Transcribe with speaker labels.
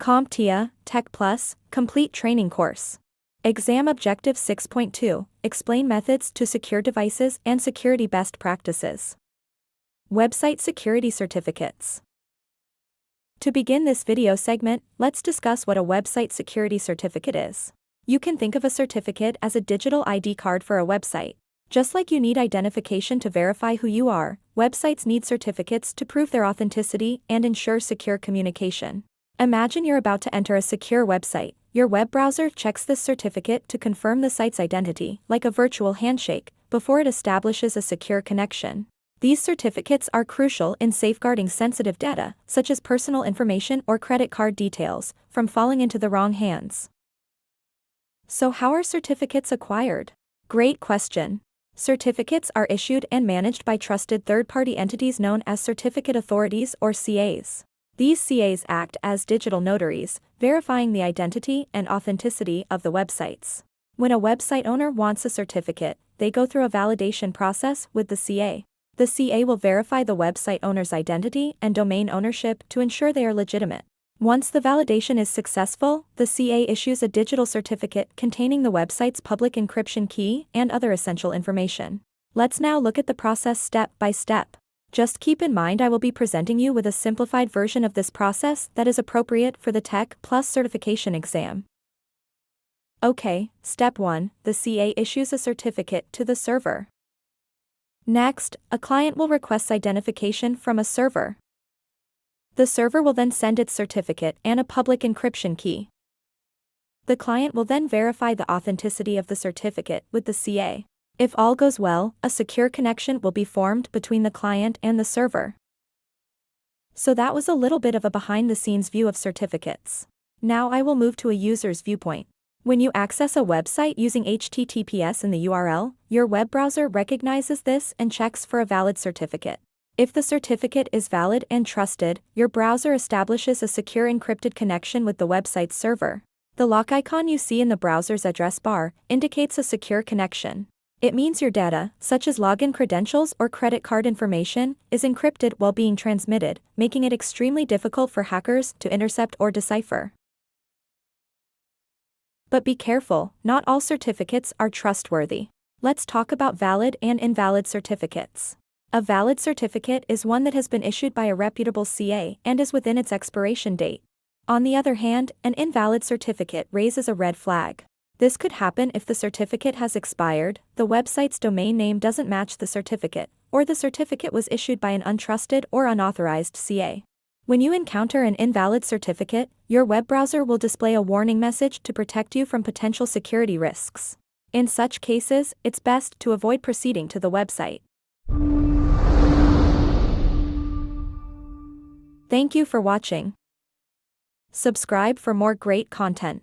Speaker 1: CompTIA Tech Plus Complete Training Course. Exam Objective 6.2 Explain methods to secure devices and security best practices. Website security certificates. To begin this video segment, let's discuss what a website security certificate is. You can think of a certificate as a digital ID card for a website. Just like you need identification to verify who you are, websites need certificates to prove their authenticity and ensure secure communication. Imagine you're about to enter a secure website. Your web browser checks this certificate to confirm the site's identity, like a virtual handshake, before it establishes a secure connection. These certificates are crucial in safeguarding sensitive data, such as personal information or credit card details, from falling into the wrong hands. So how are certificates acquired? Great question. Certificates are issued and managed by trusted third-party entities known as certificate authorities or CAs. These CAs act as digital notaries, verifying the identity and authenticity of the websites. When a website owner wants a certificate, they go through a validation process with the CA. The CA will verify the website owner's identity and domain ownership to ensure they are legitimate. Once the validation is successful, the CA issues a digital certificate containing the website's public encryption key and other essential information. Let's now look at the process step by step. Just keep in mind I will be presenting you with a simplified version of this process that is appropriate for the Tech Plus certification exam. Okay, step 1, the CA issues a certificate to the server. Next, a client will request identification from a server. The server will then send its certificate and a public encryption key. The client will then verify the authenticity of the certificate with the CA. If all goes well, a secure connection will be formed between the client and the server. So that was a little bit of a behind-the-scenes view of certificates. Now I will move to a user's viewpoint. When you access a website using HTTPS in the URL, your web browser recognizes this and checks for a valid certificate. If the certificate is valid and trusted, your browser establishes a secure encrypted connection with the website's server. The lock icon you see in the browser's address bar indicates a secure connection. It means your data, such as login credentials or credit card information, is encrypted while being transmitted, making it extremely difficult for hackers to intercept or decipher. But be careful, not all certificates are trustworthy. Let's talk about valid and invalid certificates. A valid certificate is one that has been issued by a reputable CA and is within its expiration date. On the other hand, an invalid certificate raises a red flag. This could happen if the certificate has expired, the website's domain name doesn't match the certificate, or the certificate was issued by an untrusted or unauthorized CA. When you encounter an invalid certificate, your web browser will display a warning message to protect you from potential security risks. In such cases, it's best to avoid proceeding to the website. Thank you for watching. Subscribe for more great content.